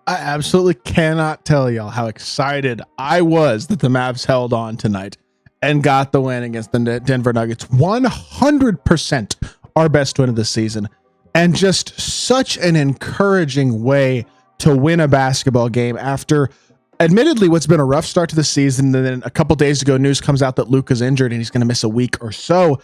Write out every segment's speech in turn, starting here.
I absolutely cannot tell y'all how excited I was that the Mavs held on tonight and got the win against the Denver Nuggets. 100% our best win of the season, and just such an encouraging way to win a basketball game after admittedly what's been a rough start to the season. And then a couple days ago, news comes out that Luka's injured and he's going to miss a week or so.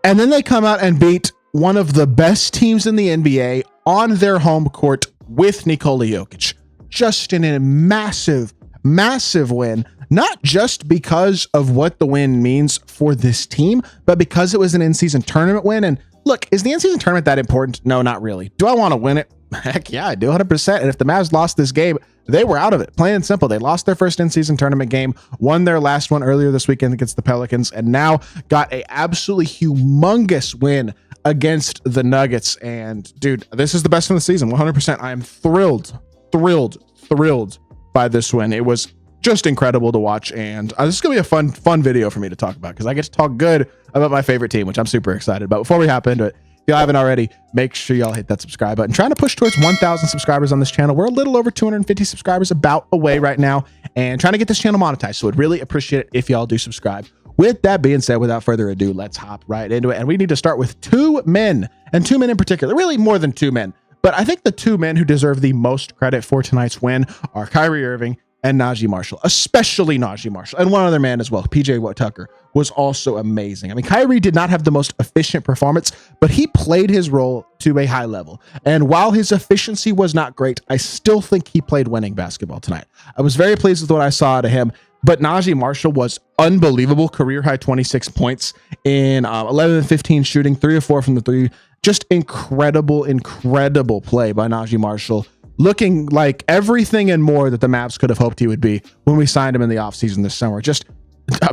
And then they come out and beat one of the best teams in the NBA on their home court with Nikola Jokic. Just in a massive, massive win, not just because of what the win means for this team, but because it was an in-season tournament win. And look, is the in-season tournament that important? No, not really. Do I want to win it? Heck yeah, I do, 100%. And if the Mavs lost this game, they were out of it. Plain and simple. They lost their first in-season tournament game, won their last one earlier this weekend against the Pelicans, and now got a absolutely humongous win against the Nuggets. And dude, this is the best in the season, 100%. I am thrilled by this win. It was just incredible to watch, and this is gonna be a fun video for me to talk about because I get to talk good about my favorite team, which I'm super excited about. Before we hop into it, if y'all haven't already, make sure y'all hit that subscribe button. Trying to push towards 1,000 subscribers on this channel. We're a little over 250 subscribers about away right now, and trying to get this channel monetized, so I'd really appreciate it if y'all do subscribe. With that being said, without further ado, let's hop right into it. And we need to start with two men, and two men in particular, really more than two men. But I think the two men who deserve the most credit for tonight's win are Kyrie Irving and Najee Marshall, especially Najee Marshall, and one other man as well. PJ Tucker was also amazing. I mean, Kyrie did not have the most efficient performance, but he played his role to a high level. And while his efficiency was not great, I still think he played winning basketball tonight. I was very pleased with what I saw out of him. But Najee Marshall was unbelievable. Career high 26 points in 11 and 15 shooting, 3 of 4 from the three. Just incredible play by Najee Marshall. Looking like everything and more that the Mavs could have hoped he would be when we signed him in the offseason this summer. Just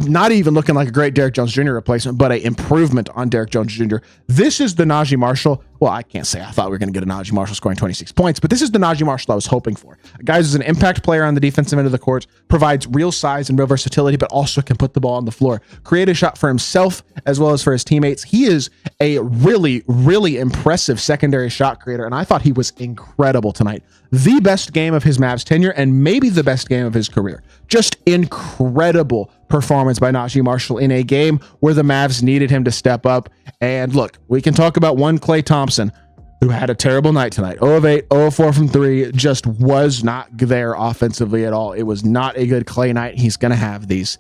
not even looking like a great Derrick Jones Jr. replacement, but an improvement on Derrick Jones Jr. This is the Najee Marshall. Well, I can't say I thought we were going to get a Najee Marshall scoring 26 points, but this is the Najee Marshall I was hoping for. A guy who's an impact player on the defensive end of the court, provides real size and real versatility, but also can put the ball on the floor, create a shot for himself as well as for his teammates. He is a really impressive secondary shot creator, and I thought he was incredible tonight. The best game of his Mavs tenure and maybe the best game of his career. Just incredible performance by Najee Marshall in a game where the Mavs needed him to step up. And look, we can talk about one Klay Thompson who had a terrible night tonight. 0 of 8, 0 of 4 from 3, just was not there offensively at all. It was not a good Klay night. He's going to have these.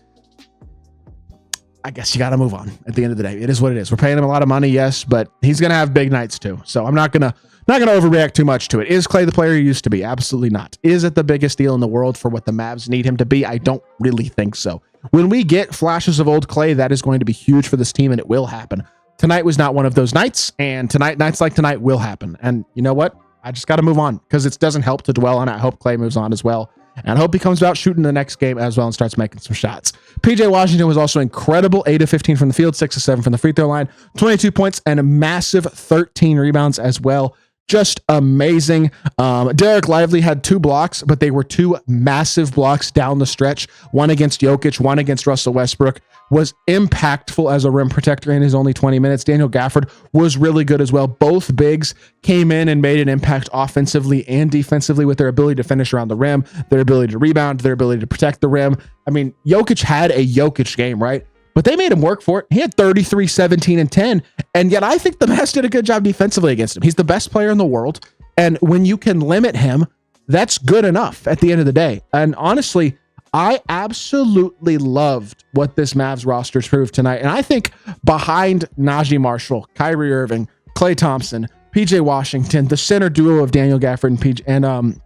I guess you got to move on at the end of the day. It is what it is. We're paying him a lot of money, yes, but he's going to have big nights too. So I'm not going to overreact too much to it. Is Klay the player he used to be? Absolutely not. Is it the biggest deal in the world for what the Mavs need him to be? I don't really think so. When we get flashes of old Klay, that is going to be huge for this team, and it will happen. Tonight was not one of those nights, and nights like tonight will happen. And you know what? I just got to move on because it doesn't help to dwell on it. I hope Klay moves on as well. And I hope he comes out shooting the next game as well and starts making some shots. PJ Washington was also incredible. 8 of 15 from the field, 6 of 7 from the free throw line, 22 points and a massive 13 rebounds as well. Just amazing. Derek Lively had 2 blocks, but they were 2 massive blocks down the stretch. One against Jokic, one against Russell Westbrook. Was impactful as a rim protector in his only 20 minutes. Daniel Gafford was really good as well. Both bigs came in and made an impact offensively and defensively with their ability to finish around the rim, their ability to rebound, their ability to protect the rim. I mean, Jokic had a Jokic game, right? But they made him work for it. He had 33, 17, and 10. And yet I think the Mavs did a good job defensively against him. He's the best player in the world. And when you can limit him, that's good enough at the end of the day. And honestly, I absolutely loved what this Mavs roster proved tonight. And I think behind Najee Marshall, Kyrie Irving, Klay Thompson, PJ Washington, the center duo of Daniel Gafford and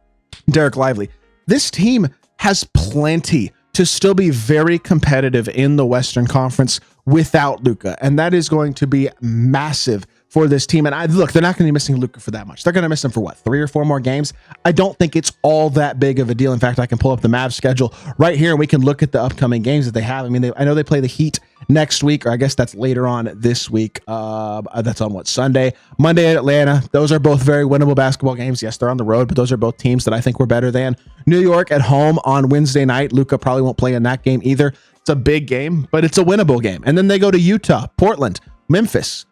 Derek Lively, this team has plenty to still be very competitive in the Western Conference without Luka. And that is going to be massive for this team. And look, they're not going to be missing Luka for that much. They're going to miss him for what, 3 or 4 more games? I don't think it's all that big of a deal. In fact, I can pull up the Mavs schedule right here and we can look at the upcoming games that they have. I mean, I know they play the Heat next week, or I guess that's later on this week. That's on what, Sunday? Monday at Atlanta. Those are both very winnable basketball games. Yes, they're on the road, but those are both teams that I think we're better than. New York at home on Wednesday night. Luka probably won't play in that game either. It's a big game, but it's a winnable game. And then they go to Utah, Portland, Memphis.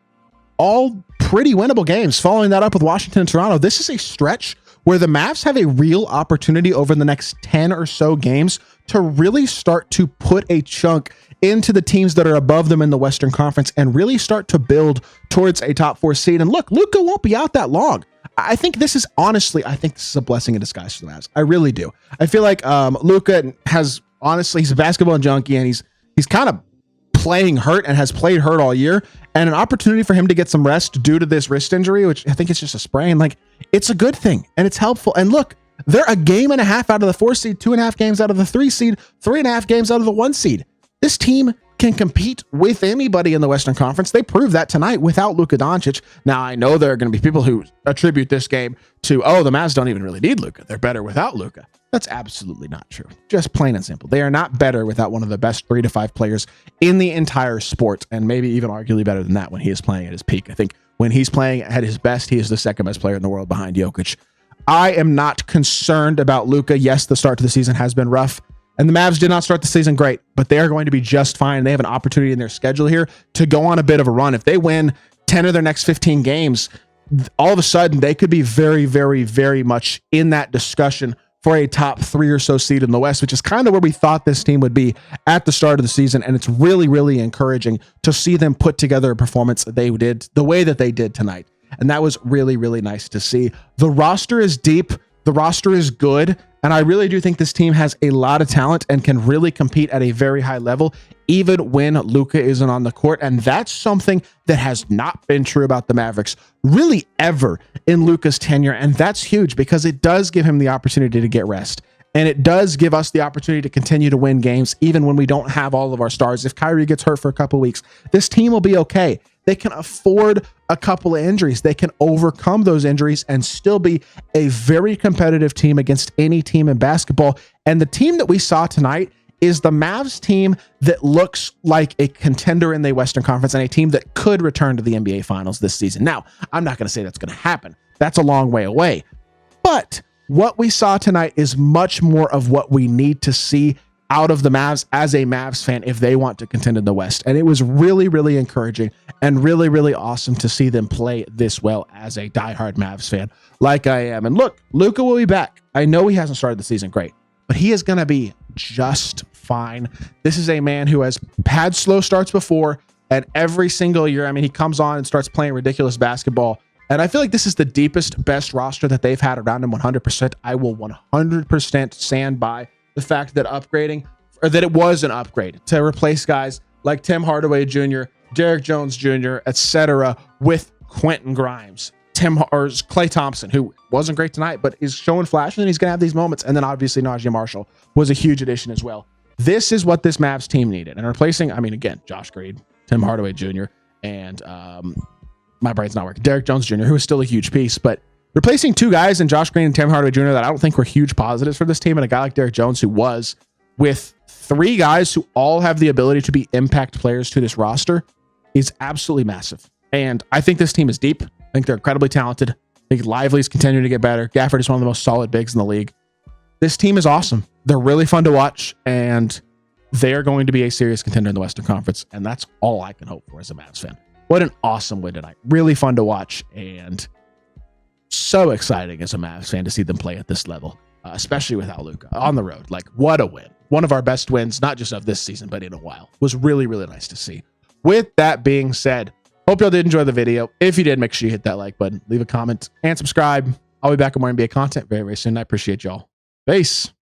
All pretty winnable games. Following that up with Washington and Toronto, this is a stretch where the Mavs have a real opportunity over the next 10 or so games to really start to put a chunk into the teams that are above them in the Western Conference and really start to build towards a top 4 seed. And look, Luka won't be out that long. I think this is a blessing in disguise for the Mavs. I really do. I feel like Luka he's a basketball junkie, and he's kind of playing hurt and has played hurt all year, and an opportunity for him to get some rest due to this wrist injury, which I think it's just a sprain. Like, it's a good thing and it's helpful. And look, they're a game and a half out of the 4 seed, 2.5 games out of the 3 seed, 3.5 games out of the 1 seed. This team can compete with anybody in the Western Conference. They proved that tonight without Luka Doncic. Now, I know there are going to be people who attribute this game to, the Mavs don't even really need Luka. They're better without Luka. That's absolutely not true. Just plain and simple. They are not better without one of the best 3 to 5 players in the entire sport, and maybe even arguably better than that when he is playing at his peak. I think when he's playing at his best, he is the second best player in the world behind Jokic. I am not concerned about Luka. Yes, the start to the season has been rough, and the Mavs did not start the season great, but they are going to be just fine. They have an opportunity in their schedule here to go on a bit of a run. If they win 10 of their next 15 games, all of a sudden they could be very, very, very much in that discussion for a top 3 or so seed in the West, which is kind of where we thought this team would be at the start of the season. And it's really, really encouraging to see them put together a performance they did the way that they did tonight. And that was really, really nice to see. The roster is deep. The roster is good. And I really do think this team has a lot of talent and can really compete at a very high level, even when Luka isn't on the court. And that's something that has not been true about the Mavericks really ever in Luka's tenure. And that's huge because it does give him the opportunity to get rest. And it does give us the opportunity to continue to win games, even when we don't have all of our stars. If Kyrie gets hurt for a couple of weeks, this team will be okay. They can afford a couple of injuries. They can overcome those injuries and still be a very competitive team against any team in basketball. And the team that we saw tonight is the Mavs team that looks like a contender in the Western Conference and a team that could return to the NBA Finals this season. Now, I'm not going to say that's going to happen. That's a long way away. But what we saw tonight is much more of what we need to see out of the Mavs as a Mavs fan if they want to contend in the West. And it was really, really encouraging and really, really awesome to see them play this well as a diehard Mavs fan like I am. And look, Luka will be back. I know he hasn't started the season great, but he is going to be just fine. This is a man who has had slow starts before, and every single year, he comes on and starts playing ridiculous basketball. And I feel like this is the deepest, best roster that they've had around him 100%. I will 100% stand by the fact that it was an upgrade to replace guys like Tim Hardaway Jr., Derek Jones Jr., etc., with Quentin Grimes, Klay Thompson, who wasn't great tonight, but is showing flashes and he's going to have these moments. And then obviously Najee Marshall was a huge addition as well. This is what this Mavs team needed. And replacing, again, Josh Green, Tim Hardaway Jr., and my brain's not working, Derek Jones Jr., who is still a huge piece, but replacing 2 guys in Josh Green and Tim Hardaway Jr. that I don't think were huge positives for this team, and a guy like Derek Jones who was, with 3 guys who all have the ability to be impact players to this roster, is absolutely massive. And I think this team is deep. I think they're incredibly talented. I think Lively's continuing to get better. Gafford is one of the most solid bigs in the league. This team is awesome. They're really fun to watch, and they are going to be a serious contender in the Western Conference, and that's all I can hope for as a Mavs fan. What an awesome win tonight. Really fun to watch, and so exciting as a Mavs fan to see them play at this level, especially without Luka on the road. Like, what a win. One of our best wins, not just of this season, but in a while. It was really, really nice to see. With that being said, hope y'all did enjoy the video. If you did, make sure you hit that like button, leave a comment, and subscribe. I'll be back with more NBA content very, very soon. I appreciate y'all. Peace.